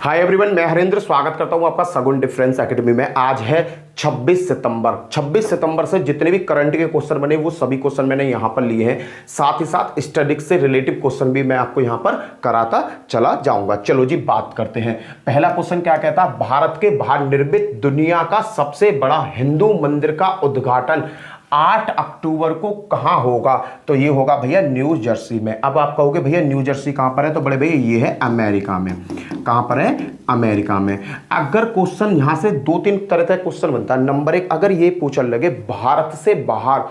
Hi everyone, मैं हरेंद्र स्वागत करता हूं आपका सगुन डिफरेंस एकेडमी में। आज है 26 सितंबर। 26 सितंबर से जितने भी करंट के क्वेश्चन बने वो सभी क्वेश्चन मैंने यहां पर लिए हैं। साथ ही साथ स्टैटिस्टिक्स से रिलेटिव क्वेश्चन भी मैं आपको यहां पर कराता चला जाऊंगा। चलो जी बात करते हैं। पहला क्वेश्चन क्या कहता है, भारत के बाहर निर्मित दुनिया का सबसे बड़ा हिंदू मंदिर का उद्घाटन 8 अक्टूबर को कहां होगा? तो ये होगा भैया न्यू जर्सी में। अब आप कहोगे भैया न्यू जर्सी कहां पर है? तो बड़े भैया ये है अमेरिका में। कहां पर है? अमेरिका में। अगर क्वेश्चन यहां से दो तीन तरह का क्वेश्चन बनता है। नंबर एक, अगर ये पूछने लगे भारत से बाहर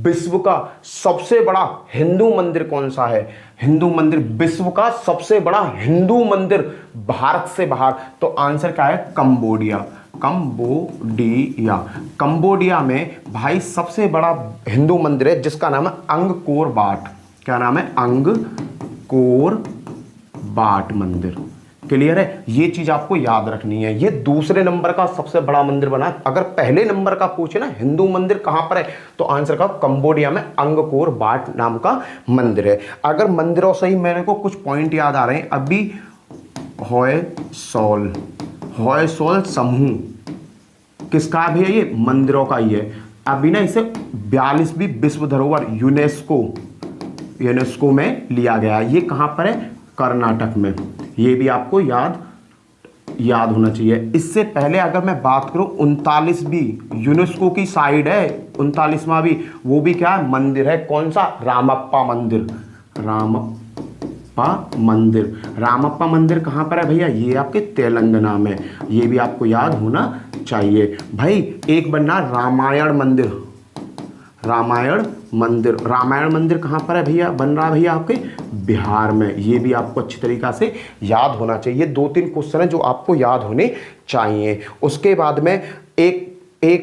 विश्व का सबसे बड़ा हिंदू मंदिर कौन सा है? हिंदू मंदिर, विश्व का सबसे बड़ा हिंदू मंदिर भारत से बाहर, तो आंसर क्या है? कंबोडिया। कंबोडिया। कंबोडिया में भाई सबसे बड़ा हिंदू मंदिर है जिसका नाम है अंगकोर वाट। क्या नाम है? अंगकोर वाट मंदिर। क्लियर है? ये चीज आपको याद रखनी है। ये दूसरे नंबर का सबसे बड़ा मंदिर बना। अगर पहले नंबर का पूछे ना हिंदू मंदिर कहां पर है, तो आंसर का कंबोडिया में अंगकोर वाट नाम का मंदिर है। अगर मंदिरों से ही मेरे को कुछ पॉइंट याद आ रहे हैं अभी। होयसोल, होयसोल समूह किसका है भैया? ये मंदिरों का ही है। अभी ना इसे 42वीं विश्व धरोहर यूनेस्को में लिया गया है। ये कहां पर है? कर्नाटक में। ये भी आपको याद होना चाहिए। इससे पहले अगर मैं बात करूं 39वीं यूनेस्को की साइड है, 39वां भी, वो भी क्या है? मंदिर है। कौन सा? रामप्पा मंदिर। रामप्पा मंदिर। रामप्पा मंदिर कहां पर है भैया? ये आपके तेलंगाना में। ये भी आपको याद होना चाहिए भाई। एक बनना रामायण मंदिर। रामायण मंदिर, रामायण मंदिर कहां पर है भैया? बन रहा है भैया आपके बिहार में। ये भी आपको अच्छी तरीका से याद होना चाहिए। ये दो तीन क्वेश्चन है जो आपको याद होने चाहिए। उसके बाद में एक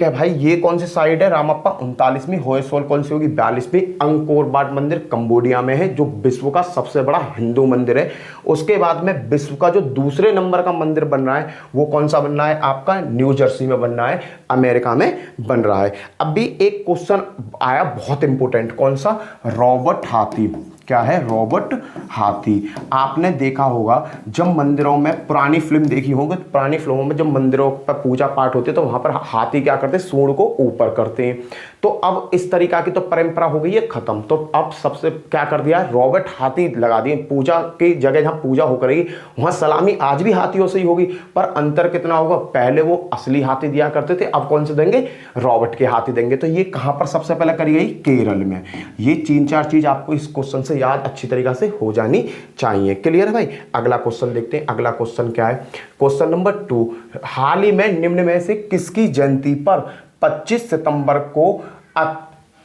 है भाई, ये कौन सी साइड है? रामप्पा 39वीं। होयसोल कौन सी होगी? 42वीं। अंगकोर वाट मंदिर कंबोडिया में है जो विश्व का सबसे बड़ा हिंदू मंदिर है। उसके बाद में विश्व का जो दूसरे नंबर का मंदिर बन रहा है वो कौन सा बन रहा है? आपका न्यू जर्सी में बन रहा है, अमेरिका में बन रहा है। अभी एक क्वेश्चन आया बहुत इंपॉर्टेंट, कौन सा? रॉबर्ट हाथी। क्या है? रॉबर्ट हाथी। आपने देखा होगा जब मंदिरों में पुरानी फिल्म देखी होगी, तो पुरानी फिल्मों में जब मंदिरों पर पूजा पाठ होते तो वहां पर हाथी क्या करते? सूंड को ऊपर करते हैं। तो अब इस तरीका की तो परंपरा हो गई है खत्म। तो अब सबसे क्या कर दिया? रॉबर्ट हाथी लगा दिए। पूजा की जगह जहां पूजा होकर रही वहां सलामी आज भी हाथियों से ही होगी, पर अंतर कितना होगा? पहले वो असली हाथी दिया करते थे, अब कौन से देंगे? रॉबर्ट के हाथी देंगे। तो ये कहां पर सबसे पहले करी गई? केरल में। ये तीन चार चीज आपको इस क्वेश्चन से याद अच्छी तरीका से हो जानी चाहिए। क्लियर है भाई? अगला क्वेश्चन देखते हैं। अगला क्वेश्चन क्या है? क्वेश्चन नंबर 2, हाल ही में निम्न में से किसकी जयंती पर 25 सितंबर को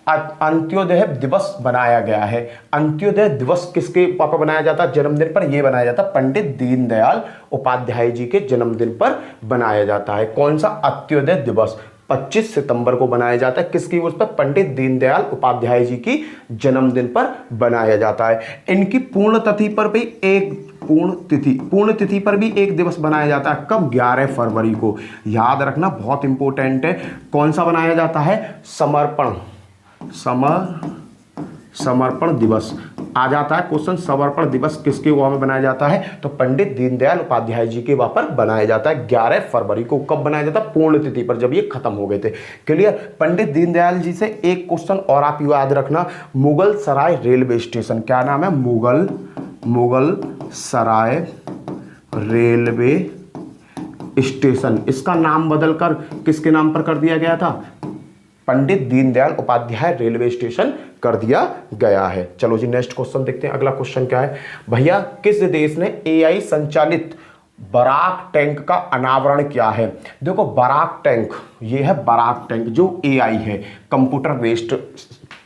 अंत्योदय दिवस बनाया गया है? अंत्योदय दिवस किसके पापा बनाया जाता है? जन्मदिन पर। ये बनाया जाता है पंडित दीनदयाल उपाध्याय जी के जन्मदिन पर बनाया जाता है। कौन सा? अंत्योदय दिवस 25 सितंबर को बनाया जाता है। किसकी? उस पर पंडित दीनदयाल उपाध्याय जी की जन्मदिन पर बनाया जाता है। इनकी पुण्यतिथि पर भी एक पुण्यतिथि पर भी एक दिवस बनाया जाता है। कब? 11 फरवरी को। याद रखना, बहुत इंपॉर्टेंट है। कौन सा बनाया जाता है? समर्पण दिवस आ जाता है क्वेश्चन। समर्पण दिवस किसके वहां में बनाया जाता है? तो पंडित दीनदयाल उपाध्याय जी के वहां पर बनाया जाता है 11 फरवरी को। कब बनाया जाता है? पुण्यतिथि पर, जब ये खत्म हो गए थे। क्लियर? पंडित दीनदयाल जी से एक क्वेश्चन और आप याद रखना, मुगल सराय रेलवे स्टेशन। क्या नाम है? मुगल सराय रेलवे स्टेशन। इसका नाम बदलकर किसके नाम पर कर दिया गया था? पंडित दीनदयाल उपाध्याय रेलवे स्टेशन कर दिया गया है। चलो जी नेक्स्ट क्वेश्चन देखते हैं। अगला क्वेश्चन क्या है भैया? किस देश ने एआई संचालित बराक टैंक का अनावरण किया है? देखो बराक टैंक, ये है बराक टैंक जो एआई है, कंप्यूटर बेस्ड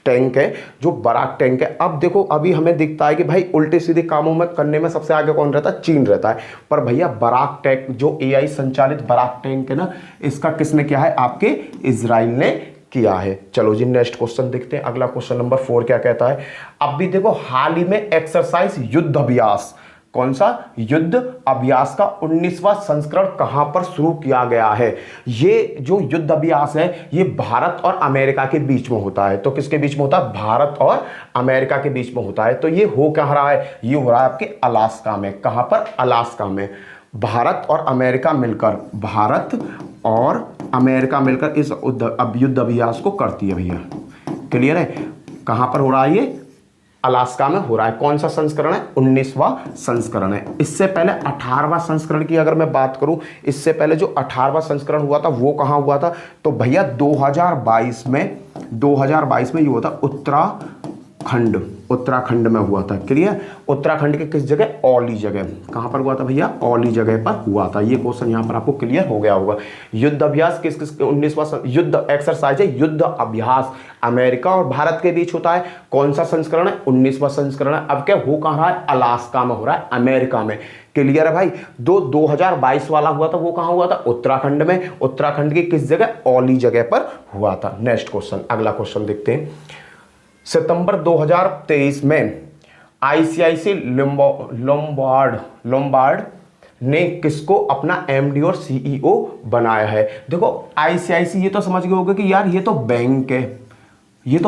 टैंक है जो बराक टैंक है। अब देखो अभी हमें दिखता है कि भाई उल्टे सीधे कामों में करने में सबसे आगे कौन रहता है? चीन रहता है। पर भैया बराक टैंक जो एआई संचालित बराक टैंक है ना, इसका किसने किया है? आपके इजराइल ने किया है। चलो जी नेक्स्ट क्वेश्चन देखते हैं। अगला क्वेश्चन नंबर 4 क्या कहता है? अब भी देखो हाल ही में एक्सरसाइज युद्ध अभ्यास, कौन सा? युद्ध अभ्यास का 19वां संस्करण कहां पर शुरू किया गया है? ये जो युद्ध अभ्यास है ये भारत और अमेरिका के बीच में होता है। तो किसके बीच में होता है? भारत और अमेरिका के बीच में होता है। तो ये हो क्या रहा है? ये हो रहा है आपके अलास्का में। कहां पर? अलास्का में। भारत और अमेरिका मिलकर, भारत और अमेरिका मिलकर इस युद्ध अभ्यास को करती है भैया। क्लियर है? कहां पर हो रहा है ये? अलास्का में हो रहा है। कौन सा संस्करण है? 19वां संस्करण है। इससे पहले 18वां संस्करण की अगर मैं बात करूं, इससे पहले जो 18वां संस्करण हुआ था वो कहां हुआ था? तो भैया 2022 में ये हुआ था उत्तराखंड में हुआ था। क्लियर? उत्तराखंड के किस जगह? औली जगह। कहां पर हुआ था भैया? औली जगह पर हुआ था। ये क्वेश्चन यहां पर आपको क्लियर हो गया होगा। युद्ध अभ्यास किस 19वां युद्ध एक्सरसाइज है, युद्ध अभ्यास अमेरिका और भारत के बीच होता है। कौन सा संस्करण है? 19वां संस्करण है। अब क्या हो कहां रहा है? अलास्का में हो रहा है, अमेरिका में। क्लियर है भाई? 2022 वाला हुआ था, वो कहां हुआ था? उत्तराखंड में। उत्तराखंड की किस जगह? औली जगह पर हुआ था। नेक्स्ट क्वेश्चन, अगला क्वेश्चन देखते हैं। सितंबर 2023 में आईसीआईसी लोम्बार्ड ने किसको अपना एमडी और सीईओ बनाया है? देखो आईसीआईसी, ये तो समझ गए होगे कि यार ये तो बैंक है, ये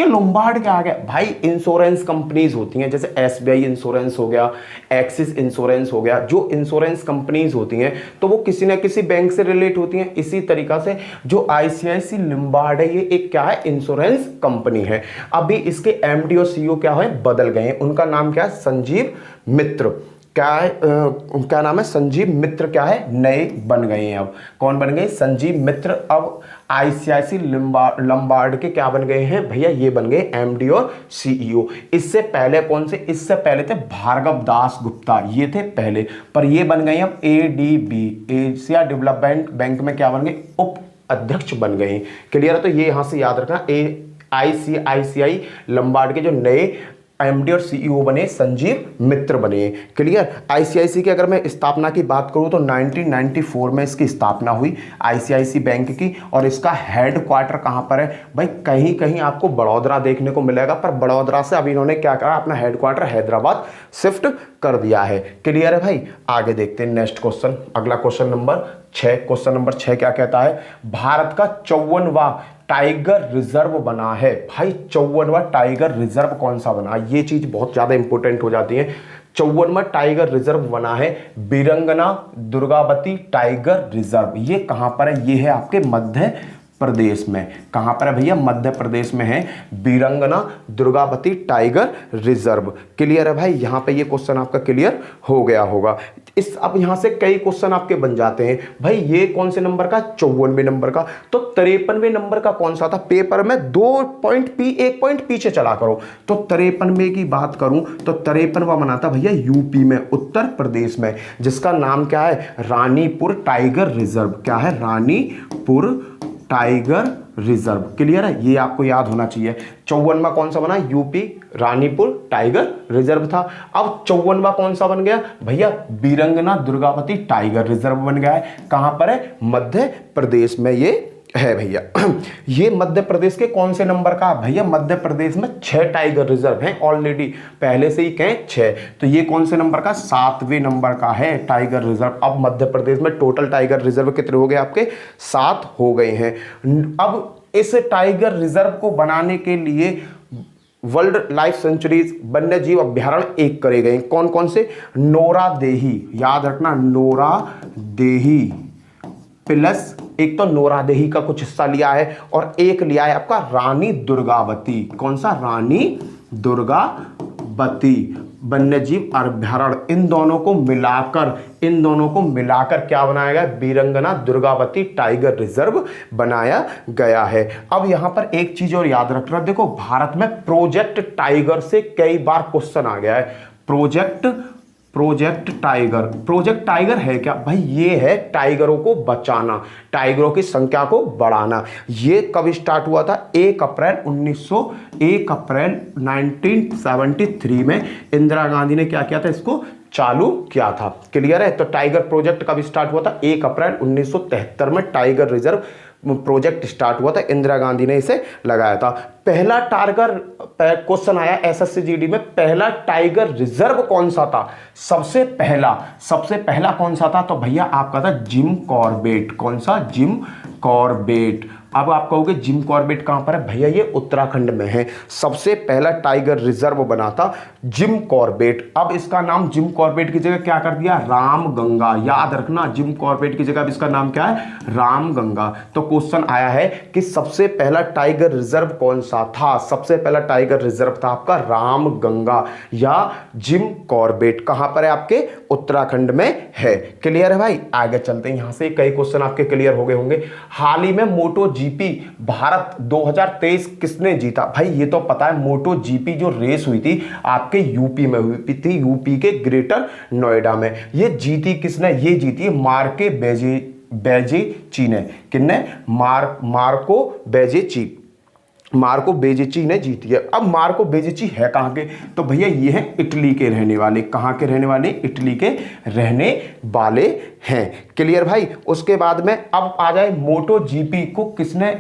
लोम्बार्ड क्या आ गया भाई? इंश्योरेंस कंपनीज होती हैं, जैसे एसबीआई इंश्योरेंस हो गया, एक्सिस इंश्योरेंस हो गया। जो इंश्योरेंस कंपनीज होती हैं तो वो किसी न किसी बैंक से रिलेट होती हैं। इसी तरीका से जो आईसीआईसी लोम्बार्ड है, ये एक क्या है? इंश्योरेंस कंपनी है। अभी इसके एमडी और सीईओ क्या है? बदल गए हैं। उनका नाम क्या है? संजीव मित्र। क्या है? क्या नाम है? संजीव मित्र क्या है? नए बन गए हैं। अब कौन बन गए? संजीव मित्र अब आईसीआईसी लोम्बार्ड के क्या बन गए हैं भैया? ये बन गए एमडी और सीईओ। इससे पहले कौन से? इससे पहले थे भार्गव दास गुप्ता, ये थे पहले, पर ये बन गए अब एडीबी, एशिया डेवलपमेंट बैंक में क्या बन गए? उप अध्यक्ष बन गए। क्लियर है? तो ये यहां से याद रखना, आईसीआईसीआई लोम्बार्ड के जो नए एमडी और सीईओ बने संजीव मित्र बने। क्लियर? आईसीआईसी की अगर मैं स्थापना की बात करूं तो 1994 में इसकी स्थापना हुई आईसीआईसी बैंक की। और इसका हेड क्वार्टर कहां पर है भाई? कहीं कहीं आपको बड़ौदा देखने को मिलेगा, पर बड़ौदा से अभी इन्होंने क्या करा? अपना हेड क्वार्टर हैदराबाद शिफ्ट कर दिया है। क्लियर है भाई? आगे देखते हैं नेक्स्ट क्वेश्चन, अगला क्वेश्चन नंबर 6। क्वेश्चन नंबर 6 क्या कहता है? भारत का 54वां टाइगर रिजर्व बना है। भाई 54वां टाइगर रिजर्व कौन सा बना? ये चीज बहुत ज्यादा इंपॉर्टेंट हो जाती है। 54वां टाइगर रिजर्व बना है बीरंगना दुर्गावती टाइगर रिजर्व। ये कहां पर है? ये है आपके मध्य प्रदेश में। कहां पर है भैया? मध्य प्रदेश में है बीरंगना दुर्गावती टाइगर रिजर्व। क्लियर है भाई? यहां पे ये क्वेश्चन आपका क्लियर हो गया होगा। अब यहां से कई क्वेश्चन आपके बन जाते हैं भाई। ये कौन से नंबर का? 54वें नंबर का। तो 53वें नंबर का कौन सा था? पेपर में 1 पॉइंट पीछे चला करो। तो 53वें की बात करूं तो 53वां बना था भैया यूपी में, उत्तर प्रदेश में, जिसका नाम क्या है? Ranipur tiger reserve. क्या है? Ranipur tiger reserve. क्लियर है? ये आपको याद होना चाहिए। 54वां कौन सा बना? यूपी रानीपुर टाइगर रिजर्व था। अब 54वां कौन सा बन गया भैया? बीरंगना दुर्गावती टाइगर रिजर्व बन गया है। कहां पर है? मध्य प्रदेश में ये है भैया। ये मध्य प्रदेश के कौन से नंबर का? भैया मध्य प्रदेश में 6 टाइगर रिजर्व हैं ऑलरेडी, पहले से ही कहें 6। तो ये कौन से नंबर का? 7वें नंबर का है टाइगर रिजर्व। अब मध्य प्रदेश में टोटल टाइगर रिजर्व कितने हो गए आपके? 7 हो गए हैं। अब इस टाइगर रिजर्व को बनाने के लिए वर्ल्ड लाइफ सेंचुरीज वन्य जीव अभ्यारण्य एक करे गए। कौन कौन से? नोरादेही, याद रखना, नोरादेही प्लस एक तो नोरादेही का कुछ हिस्सा लिया है और एक लिया है आपका रानी दुर्गावती। कौन सा? रानी दुर्गावती वन्यजीव अभ्यारण्य। इन दोनों को मिलाकर क्या बनाया गया? बीरंगना दुर्गावती टाइगर रिजर्व बनाया गया है। अब यहां पर एक चीज और याद रखना, देखो भारत में प्रोजेक्ट टाइगर से कई बार क्वेश्चन आ गया है। प्रोजेक्ट टाइगर है क्या भाई? ये है टाइगरों को बचाना, टाइगरों की संख्या को बढ़ाना। ये कब स्टार्ट हुआ था? 1 अप्रैल 1973 में इंदिरा गांधी ने क्या किया था? इसको चालू किया था। क्लियर है? तो टाइगर प्रोजेक्ट कब स्टार्ट हुआ था? 1 अप्रैल 1973 में टाइगर रिजर्व प्रोजेक्ट स्टार्ट हुआ था, इंदिरा गांधी ने इसे लगाया था। पहला टाइगर क्वेश्चन आया एसएससी जीडी में, पहला टाइगर रिजर्व कौन सा था? सबसे पहला कौन सा था? तो भैया आपका था जिम कॉर्बेट। कौन सा? Jim Corbett. अब आप कहोगे जिम कॉर्बेट कहां पर है? भैया ये उत्तराखंड में है। सबसे पहला टाइगर रिजर्व बना था जिम कॉर्बेट। अब इसका नाम जिम कॉर्बेट की जगह क्या कर दिया? रामगंगा। याद रखना, जिम कॉर्बेट की जगह इसका नाम क्या है? रामगंगा। तो क्वेश्चन आया है कि सबसे पहला टाइगर रिजर्व कौन सा था? सबसे पहला टाइगर रिजर्व था आपका रामगंगा या जिम कॉर्बेट। कहां पर है? आपके उत्तराखंड में है। क्लियर है भाई? आगे चलते हैं, यहां से कई क्वेश्चन आपके क्लियर हो गए होंगे। हाल ही में मोटो जीपी भारत 2023 किसने जीता? भाई ये तो पता है, मोटो जीपी जो रेस हुई थी आपके यूपी में हुई थी, यूपी के ग्रेटर नोएडा में। ये जीती किसने? ये जीती मार्के बेजेची ने। किसने? मार्को बेजेची ने जीती है। अब मार्को बेजेची है कहां के? तो भैया ये है इटली के रहने वाले। कहां के रहने वाले? इटली के रहने वाले हैं। क्लियर भाई? उसके बाद में अब आ जाए मोटो जीपी को किसने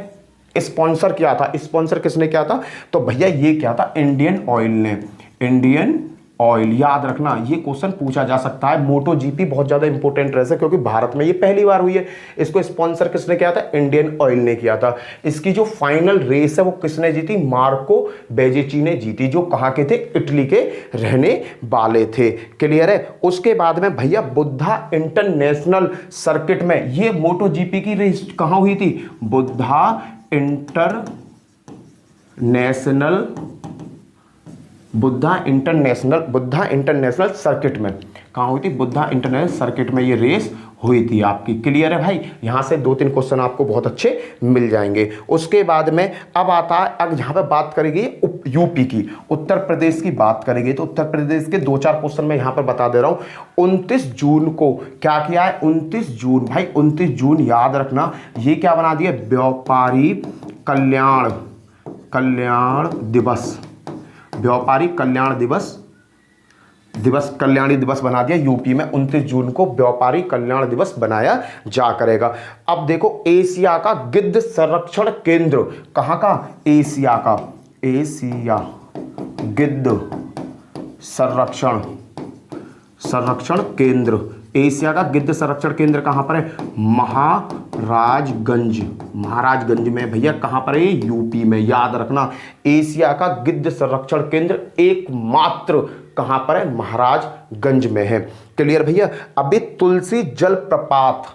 स्पॉन्सर किया था? स्पॉन्सर किसने किया था? तो भैया ये क्या था? इंडियन ऑयल ने। इंडियन ऑयल, याद रखना ये क्वेश्चन पूछा जा सकता है। मोटो जीपी बहुत ज्यादा इंपॉर्टेंट रेस है क्योंकि भारत में ये पहली बार हुई है। इसको स्पॉन्सर किसने किया था? इंडियन ऑयल ने किया था। इसकी जो फाइनल रेस है वो किसने जीती? मार्को बेजेची ने जीती, जो कहां के थे? इटली के रहने वाले थे। क्लियर है? उसके बाद में भैया बुद्धा इंटरनेशनल सर्किट में ये मोटो जीपी की रेस कहां हुई थी? बुद्धा इंटरनेशनल सर्किट में। कहां हुई थी? बुद्धा इंटरनेशनल सर्किट में ये रेस हुई थी आपकी। क्लियर है भाई? यहां से 2-3 क्वेश्चन आपको बहुत अच्छे मिल जाएंगे। उसके बाद में अब आता है, अब यहां पे बात करेंगे यूपी की, उत्तर प्रदेश की बात करेंगे। तो उत्तर प्रदेश के 2-4 क्वेश्चन मैं यहां पर बता दे रहा हूं। 29 जून को क्या किया है? 29 जून भाई, 29 जून याद रखना, ये क्या बना दिया? व्यापारी कल्याण दिवस। व्यापारी कल्याण दिवस बना दिया यूपी में। 29 जून को व्यापारी कल्याण दिवस बनाया जा करेगा। अब देखो एशिया का गिद्ध संरक्षण केंद्र, कहां का? एशिया गिद्ध संरक्षण केंद्र। एशिया का गिद्ध संरक्षण केंद्र कहां पर है? महाराजगंज में। भैया कहां पर है? यूपी में। याद रखना, एशिया का गिद्ध संरक्षण केंद्र एकमात्र कहां पर है? महाराजगंज में है। क्लियर भैया? अभी तुलसी जलप्रपात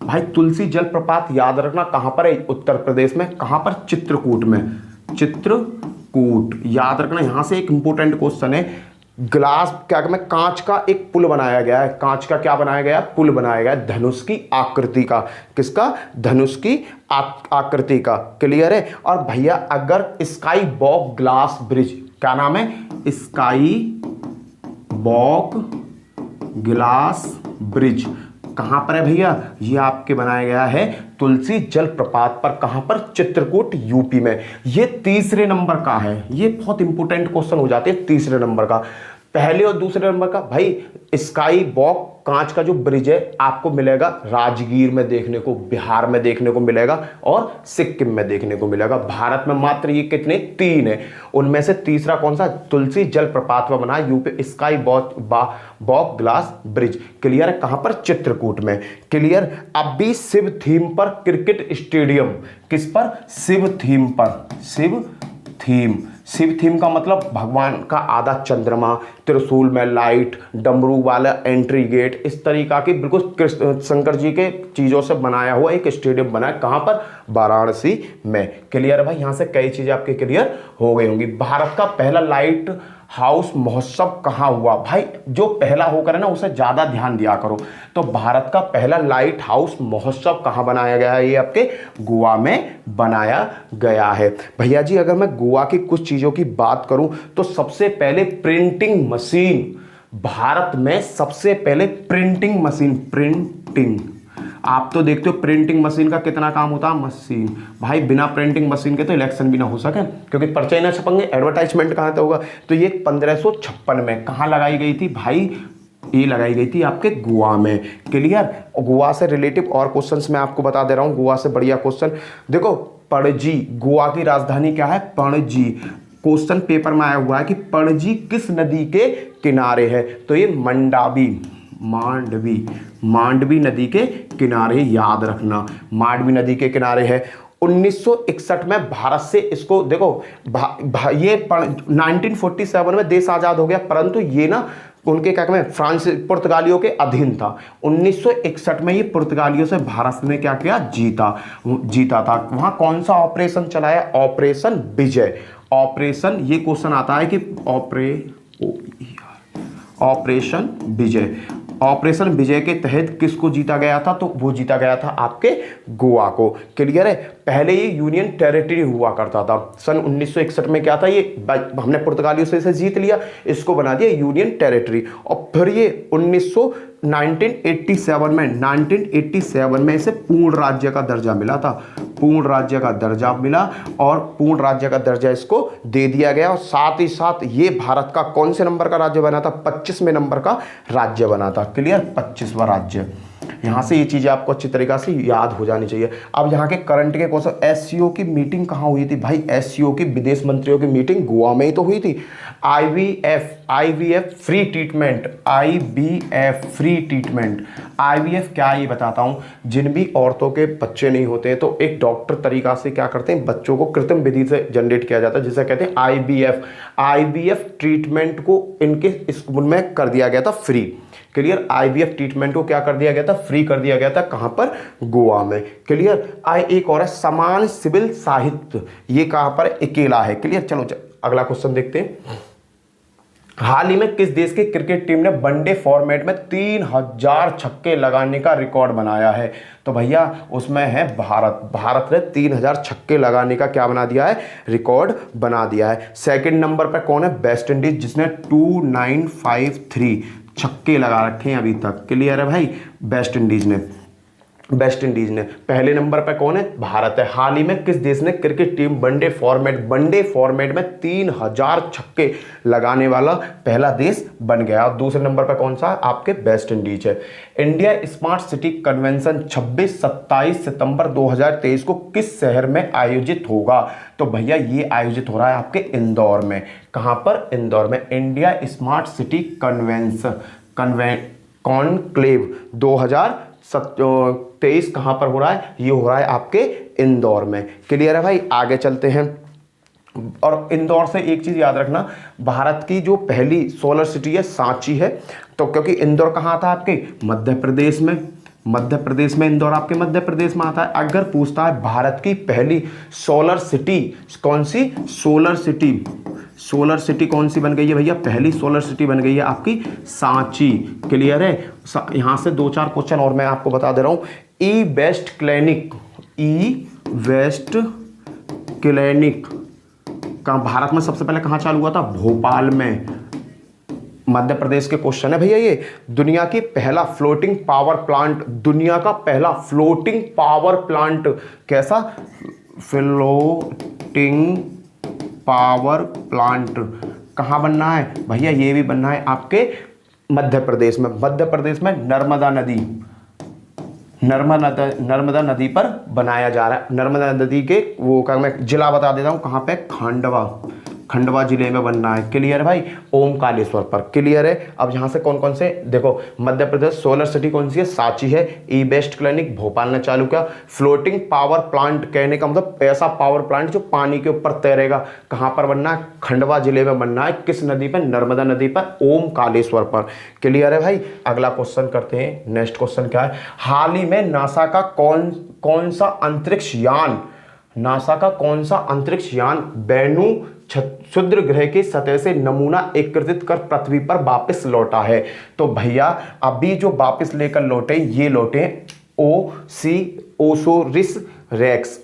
भाई तुलसी जलप्रपात याद रखना कहां पर है? उत्तर प्रदेश में। कहां पर? चित्रकूट में। याद रखना, यहां से एक इंपॉर्टेंट क्वेश्चन है। ग्लास क्या में कांच का एक पुल बनाया गया है। कांच का क्या बनाया गया? पुल बनाया गया, धनुष की आकृति का। किसका? धनुष की आकृति का। क्लियर है? और भैया अगर स्काई वॉक ग्लास ब्रिज, क्या नाम है? स्काई वॉक ग्लास ब्रिज कहां पर है भैया? ये आपके बनाया गया है तुलसी जलप्रपात पर। कहां पर? चित्रकूट, यूपी में। ये तीसरे नंबर का है। ये बहुत इंपॉर्टेंट क्वेश्चन हो जाते हैं तीसरे नंबर का। पहले और दूसरे नंबर का भाई स्काई वॉक कांच का जो ब्रिज है आपको मिलेगा राजगीर में देखने को, बिहार में देखने को मिलेगा और सिक्किम में देखने को मिलेगा। भारत में मात्र ये कितने? 3 है। उनमें से तीसरा कौन सा? तुलसी जलप्रपात पर बना UP sky walk glass bridge. Clear है? कहां पर? चित्रकूट में। क्लियर? अब भी शिव थीम पर क्रिकेट स्टेडियम। किस पर? शिव थीम पर। शिव थीम का मतलब भगवान का आधा चंद्रमा, त्रिशूल में लाइट, डमरू वाला एंट्री गेट, इस तरीका की बिल्कुल शंकर जी के चीजों से बनाया हुआ एक स्टेडियम बना है। कहां पर? वाराणसी में। क्लियर है भाई? यहां से कई चीजें आपके क्लियर हो गई होंगी। भारत का पहला लाइट हाउस महोत्सव कहां हुआ? भाई जो पहला होकर है ना उसे ज्यादा ध्यान दिया करो। तो भारत का पहला लाइट हाउस महोत्सव कहां बनाया गया है? ये आपके गोवा में बनाया गया है। भैया जी अगर मैं गोवा की कुछ चीजों की बात करूं तो सबसे पहले प्रिंटिंग मशीन, भारत में सबसे पहले प्रिंटिंग मशीन, आप तो देखते हो प्रिंटिंग मशीन का कितना काम होता है। मशीन भाई बिना प्रिंटिंग मशीन के तो इलेक्शन भी ना हो सके, क्योंकि पर्चे ना छपेंगे, एडवर्टाइजमेंट कहां से होगा। तो ये 1556 में कहां लगाई गई थी भाई? ये लगाई गई थी आपके गोवा में। क्लियर? गोवा से रिलेटिव और क्वेश्चंस मैं आपको बता दे रहा हूं। गोवा से बढ़िया क्वेश्चन देखो, पणजी, गोवा की राजधानी क्या है? पणजी। क्वेश्चन पेपर में आया हुआ है कि पणजी किस नदी के किनारे है? तो ये मांडवी, मांडवी नदी के किनारे, याद रखना मांडवी नदी के किनारे है। 1961 में भारत से इसको देखो ये 1947 में देश आज़ाद हो गया, परंतु ये ना उनके क्या कहते हैं फ्रांस पुर्तगालियों के अधीन था। 1961 में ये पुर्तगालियों से भारत ने क्या किया, जीता था। वहां कौन सा ऑपरेशन चलाया, ऑपरेशन विजय। ऑपरेशन, ये क्वेश्चन आता है कि ऑपरेशन विजय, ऑपरेशन विजय के तहत किसको जीता गया था, तो वो जीता गया था आपके गोवा को। क्लियर है। पहले ये यूनियन टेरिटरी हुआ करता था। सन 1961 में क्या था, ये हमने पुर्तगालियों से इसे जीत लिया, इसको बना दिया यूनियन टेरिटरी। और फिर ये 1987 में इसे पूर्ण राज्य का दर्जा मिला था, पूर्ण राज्य का दर्जा मिला, और पूर्ण राज्य का दर्जा इसको दे दिया गया। और साथ ही साथ ये भारत का कौन से नंबर का राज्य बना था, 25वें नंबर का राज्य बना था। क्लियर, 25वां राज्य। यहाँ से ये चीज़ें आपको अच्छी तरीक़ा से याद हो जानी चाहिए। अब यहाँ के करंट के क्वेश्चन, एससीओ की मीटिंग कहाँ हुई थी भाई, एससीओ की विदेश मंत्रियों की मीटिंग गोवा में ही तो हुई थी। IVF free treatment, IVF free treatment, IVF क्या है ये बताता हूँ। जिन भी औरतों के बच्चे नहीं होते हैं तो एक डॉक्टर तरीका से क्या करते हैं, बच्चों को कृत्रिम विधि से जनरेट किया जाता है, जिसे कहते हैं आईवीएफ। आईवीएफ ट्रीटमेंट को इनके स्कूल में कर दिया गया था फ्री। क्लियर, आईवीएफ ट्रीटमेंट को क्या कर दिया गया था, फ्री कर दिया गया था। कहां पर, गोवा में। क्लियर। एक और है समान सिविल साहित्य, ये कहां पर, अकेला है। क्लियर। चलो अगला क्वेश्चन देखते हैं। हाल ही में किस देश की क्रिकेट टीम ने वनडे फॉर्मेट में 3000 छक्के लगाने का रिकॉर्ड बनाया है, तो भैया उसमें है भारत। भारत ने 3000 छक्के लगाने का क्या बना दिया है, रिकॉर्ड बना दिया है। सेकंड नंबर पर कौन है, वेस्ट इंडीज, जिसने 2953 छक्के लगा रखे हैं अभी तक। क्लियर है भाई, वेस्ट इंडीज ने। पहले नंबर पर कौन है, भारत है। हाल ही में किस देश ने क्रिकेट टीम वनडे फॉर्मेट में 3000 छक्के लगाने वाला पहला देश बन गया। और दूसरे नंबर पर कौन सा, आपके वेस्ट इंडीज है। इंडिया स्मार्ट सिटी कन्वेंशन 26-27 सितंबर 2023 को किस शहर में आयोजित होगा, तो भैया ये आयोजित हो रहा है आपके इंदौर में। कहां पर, इंदौर में। इंडिया स्मार्ट सिटी कॉन्क्लेव 2023 कहां पर हो रहा है, ये हो रहा है आपके इंदौर में। क्लियर है भाई, आगे चलते हैं। और इंदौर से एक चीज याद रखना, भारत की जो पहली सोलर सिटी है सांची है, तो क्योंकि इंदौर कहां था आपके, मध्य प्रदेश में। इंदौर आपके मध्य प्रदेश में आता है। अगर पूछता है भारत की पहली सोलर सिटी कौन सी, सोलर सिटी कौन सी बन गई है भैया, पहली सोलर सिटी बन गई है आपकी सांची। क्लियर है। यहां से 2-4 क्वेश्चन और मैं आपको बता दे रहा हूं। ई वेस्ट क्लिनिक का भारत में सबसे पहले कहां चालू हुआ था, भोपाल में। मध्य प्रदेश के क्वेश्चन है भैया ये। दुनिया की पहला फ्लोटिंग पावर प्लांट, दुनिया का पहला फ्लोटिंग पावर प्लांट, कैसा, फ्लोटिंग पावर प्लांट कहां बनना है भैया, ये भी बनना है आपके मध्य प्रदेश में। नर्मदा नदी पर बनाया जा रहा है। नर्मदा नदी के वो का मैं जिला बता देता हूं, कहां पे, खंडवा जिले में बनना है। क्लियर है भाई, ओमकालेश्वर पर। क्लियर है। अब यहां से कौन कौन से देखो, मध्य प्रदेश सोलर सिटी कौन सी है, सांची है। ई बेस्ट क्लिनिक भोपाल ने चालू किया। फ्लोटिंग पावर प्लांट कहने का मतलब ऐसा पावर प्लांट जो पानी के ऊपर तैरेगा, कहां पर बनना है, खंडवा जिले में बनना है। किस नदी पर, नर्मदा नदी पर, ओमकालेश्वर पर। क्लियर है भाई। अगला क्वेश्चन करते हैं। नेक्स्ट क्वेश्चन क्या है, हाल ही में नासा का कौन सा अंतरिक्ष यान बेनू क्षुद्र ग्रह की सतह से नमूना एकत्रित कर पृथ्वी पर वापस लौटा है, तो भैया अभी जो वापस लेकर लौटे ये लौटे ओसोरिस रेक्स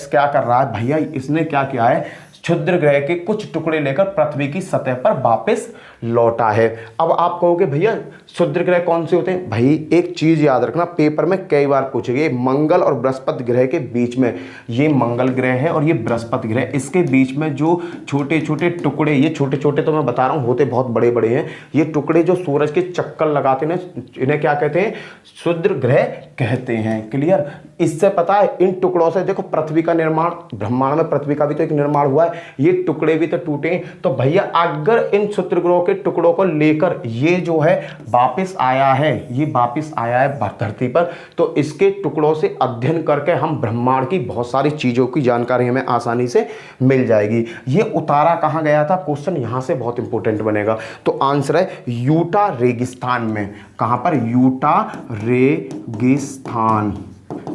क्या कर रहा है भैया, इसने क्या किया है, क्षुद्र ग्रह के कुछ टुकड़े लेकर पृथ्वी की सतह पर वापस लौटा है। अब आप कहोगे भैया क्षुद्र ग्रह कौन से होते हैं, भाई एक चीज याद रखना, पेपर में कई बार पूछेंगे, मंगल और बृहस्पति ग्रह के बीच में, ये मंगल ग्रह है और ये बृहस्पति ग्रह, इसके बीच में जो छोटे छोटे टुकड़े, ये छोटे छोटे तो मैं बता रहा हूँ होते बहुत बड़े बड़े हैं, ये टुकड़े जो सूरज के चक्कर लगाते हैं इन्हें क्या कहते हैं, क्षुद्र ग्रह कहते हैं। क्लियर। इससे पता है इन टुकड़ों से देखो पृथ्वी का निर्माण, ब्रह्मांड में पृथ्वी का भी तो एक निर्माण हुआ है, ये टुकड़े भी तो टूटे। तो भैया अगर इन क्षुद्र ग्रहों के टुकड़ों को लेकर ये जो है वापस आया है, ये वापस आया है धरती पर, तो इसके टुकड़ों से अध्ययन करके हम ब्रह्मांड की बहुत सारी चीजों की जानकारी हमें आसानी से मिल जाएगी। ये उतारा कहां गया था, क्वेश्चन यहां से बहुत इंपॉर्टेंट बनेगा। तो आंसर है यूटा रेगिस्तान में। कहां पर, यूटा रेगिस्तान,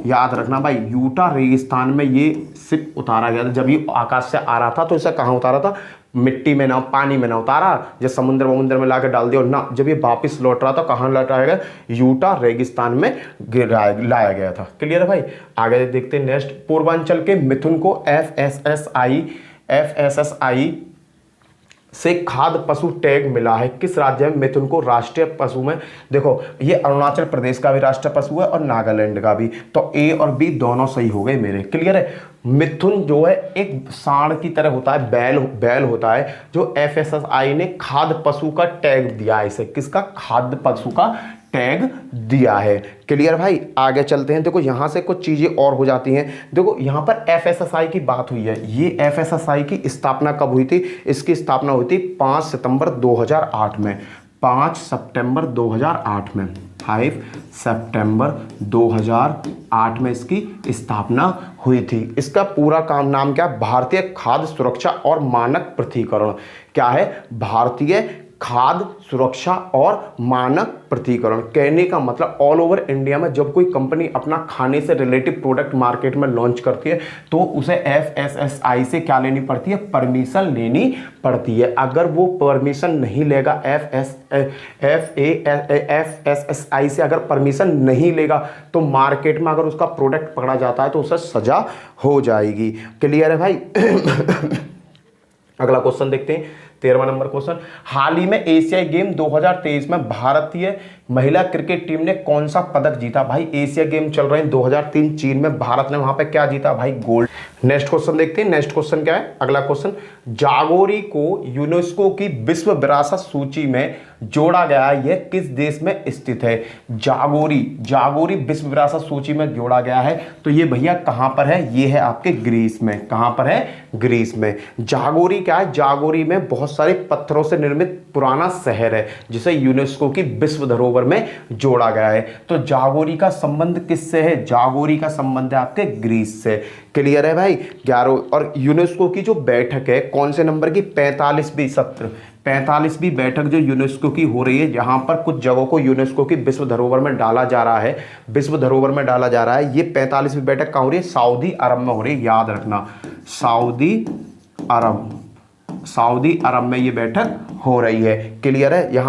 याद रखना भाई, यूटा रेगिस्तान में ये सिर्फ उतारा गया था। जब ये आकाश से आ रहा था तो इसे कहां उतारा था, मिट्टी में ना, पानी में ना उतारा, जब समुद्र वमुद्र में लाकर डाल दिया ना, जब ये वापस लौट रहा था कहां लौटाया गया, यूटा रेगिस्तान में लाया गया था। क्लियर है भाई। आगे देखते हैं नेक्स्ट, पूर्वांचल के मिथुन को एफएसएसआई से खाद्य पशु टैग मिला है। किस राज्य में मिथुन को राष्ट्रीय पशु में, देखो ये अरुणाचल प्रदेश का भी राष्ट्रीय पशु है और नागालैंड का भी, तो ए और बी दोनों सही हो गए मेरे। क्लियर है। मिथुन जो है एक सांड की तरह होता है, बैल होता है, जो एफएसएसआई ने खाद्य पशु का टैग दिया है इसे, किसका, खाद्य पशु का टैग दिया है। क्लियर भाई। आगे चलते हैं। देखो यहां से कुछ चीजें और हो जाती हैं। देखो यहां पर एफएसएसआई की बात हुई है, ये एफएसएसआई की स्थापना कब हुई थी, इसकी स्थापना हुई थी 5 सितंबर 2008 में, 5 सितंबर 2008 में, 5 सितंबर 2008 में इसकी स्थापना हुई थी। इसका पूरा काम नाम क्या, भारतीय खाद्य सुरक्षा और मानक प्राधिकरण। क्या है, भारतीय खाद्य सुरक्षा और मानक प्राधिकरण। कहने का मतलब ऑल ओवर इंडिया में जब कोई कंपनी अपना खाने से रिलेटिव प्रोडक्ट मार्केट में लॉन्च करती है तो उसे एफएसएसआई से क्या लेनी पड़ती है, परमिशन लेनी पड़ती है। अगर वो परमिशन नहीं लेगा, एफएसएसआई से अगर परमिशन नहीं लेगा तो मार्केट में अगर उसका प्रोडक्ट पकड़ा जाता है तो उसे सजा हो जाएगी। क्लियर है भाई। अगला क्वेश्चन देखते हैं, 13वां नंबर क्वेश्चन। हाल ही में एशियाई गेम 2023 में भारतीय महिला क्रिकेट टीम ने कौन सा पदक जीता। भाई एशिया गेम चल रहे हैं 2003 चीन में, भारत ने वहां पे क्या जीता भाई, गोल्ड। नेक्स्ट क्वेश्चन देखते हैं। नेक्स्ट क्वेश्चन क्या है, अगला क्वेश्चन, जागोरी को यूनेस्को की विश्व विरासत सूची में जोड़ा गया है, यह किस देश में स्थित है। जागोरी विश्व विरासत सूची में जोड़ा गया है, तो ये भैया कहां पर है, ये है आपके ग्रीस में। कहां पर है, ग्रीस में। जागोरी क्या है, जागोरी में बहुत सारे पत्थरों से निर्मित पुराना शहर है जिसे यूनेस्को की विश्व धरोहर में जोड़ा गया है। तो जागोरी का संबंध किससे है, जागोरी का संबंध है आपके ग्रीस से। क्लियर है भाई। 11 और यूनेस्को की जो बैठक है कौन से नंबर की, 45वीं सत्र, 45वीं बैठक जो यूनेस्को की हो रही है, जहां पर कुछ जगहों को यूनेस्को की विश्व धरोहर में डाला जा रहा है, विश्व धरोहर में डाला जा रहा है। ये 45वीं बैठक कहां हो रही है, सऊदी अरब में हो रही है, याद रखना, सऊदी अरब में ये बैठक हो रही है। क्लियर है। यहां